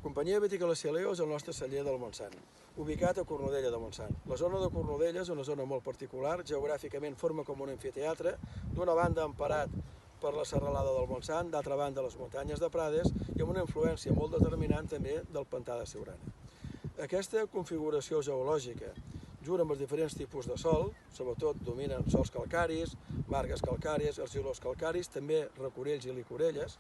Companyia Vitícola Cialeo és el nostre celler del Montsant, ubicat a Cornudella de Montsant. La zona de Cornudella és una zona molt particular, geogràficament forma com un amfiteatre, d'una banda emparat per la serralada del Montsant, d'altra banda les muntanyes de Prades i amb una influència molt determinant també del pantà de Siurana. Aquesta configuració geològica, junt amb els diferents tipus de sòl, sobretot dominen sòls calcaris, margues calcàries, argilós calcaris, també recorells i licorelles,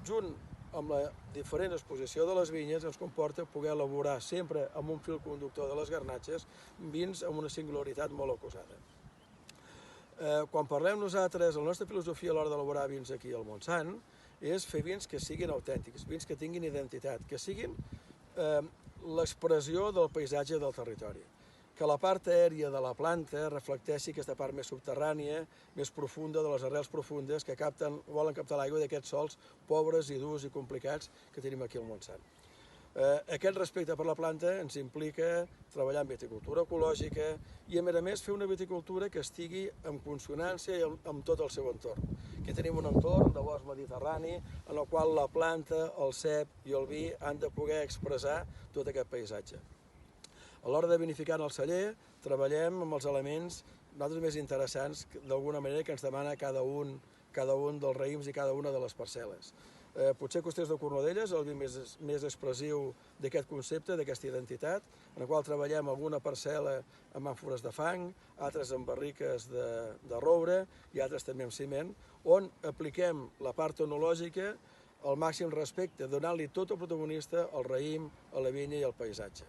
junt amb la diferent exposició de les vinyes ens comporta poder elaborar sempre amb un fil conductor de les garnatxes vins amb una singularitat molt acusada. Quan parlem nosaltres, la nostra filosofia a l'hora d'elaborar vins aquí al Montsant és fer vins que siguin autèntics, vins que tinguin identitat, que siguin l'expressió del paisatge del territori, que la part aèria de la planta reflecteixi aquesta part més subterrània, més profunda, de les arrels profundes que volen captar l'aigua d'aquests sòls pobres i durs i complicats que tenim aquí al Montsant. Aquest respecte per la planta ens implica treballar en viticultura ecològica i, a més, fer una viticultura que estigui en consonància amb tot el seu entorn. Aquí tenim un entorn de bosc mediterrani en el qual la planta, el cep i el vi han de poder expressar tot aquest paisatge. A l'hora de vinificar en el celler, treballem amb els elements nosaltres més interessants, d'alguna manera, que ens demana cada un dels raïms i cada una de les parcel·les. Potser Costers de Cornudella és el vi més expressiu d'aquest concepte, d'aquesta identitat, en el qual treballem alguna parcel·la amb àmfores de fang, altres amb barriques de roure i altres també amb ciment, on apliquem la part enològica al màxim respecte, donant-li tot el protagonista al raïm, a la vinya i al paisatge.